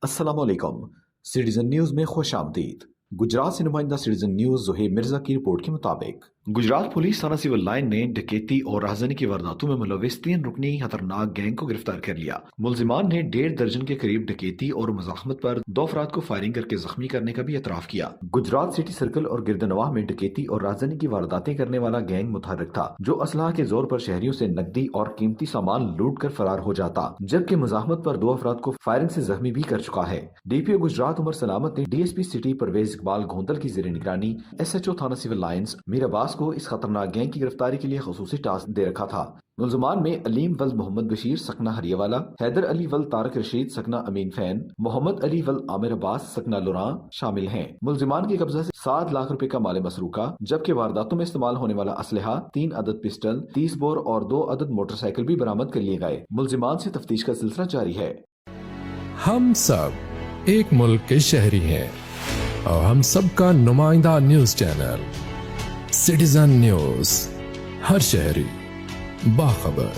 अस्सलाम वालेकुम। Citizen news में खुश आमदीद। गुजरात से नुमाइंदा सिटीजन न्यूज ज़ुहैब मिर्जा की रिपोर्ट के मुताबिक गुजरात पुलिस थाना सिविल लाइन ने डकैती और राहज़नी की वारदातों में मुलविस 3 रुकनी खतरनाक गैंग को गिरफ्तार कर लिया। मुलजिमान ने 1.5 दर्जन के करीब डकैती और मुज़ाहमत पर 2 अफराद को फायरिंग करके जख्मी करने का भी एतराफ़ किया। गुजरात सिटी सर्कल और गिरदनवाह में डकैती और राहज़नी की वारदातें करने वाला गैंग मुतहर्रिक था, जो असलहा के जोर पर शहरियों से नकदी और कीमती सामान लूट कर फरार हो जाता, जबकि मुज़ाहमत पर 2 अफराद को फायरिंग से जख्मी भी कर चुका है। DPO गुजरात उमर सलामत ने DSP सिटी परवेज इकबाल घोंदल की ज़ेर निगरानी SHO थाना सिविल लाइन्स मीर अब्बास को इस खतरनाक गैंग की गिरफ्तारी के लिए खसूसी टास्क दे रखा था। मुलजमान में अलीम वल मोहम्मद बशीर सकना हरियावाला, हैदर अली वल तारक रशीद सकना अमीन फैन, मोहम्मद अली वल आमिर अब्बास सकना लुरां शामिल हैं। मुलजमान के कब्जा से 7 लाख रुपए का माल मसरूका, जबकि वारदातों में इस्तेमाल होने वाला असलहा 3 अदद पिस्टल, 30 बोर और 2 अदद मोटरसाइकिल भी बरामद कर लिए गए। मुलजमान से तफ्तीश का सिलसिला जारी है। हम सब एक मुल्क के शहरी हैं और हम सबका नुमाइंदा न्यूज चैनल सिटीजन न्यूज, हर शहरी बाखबर।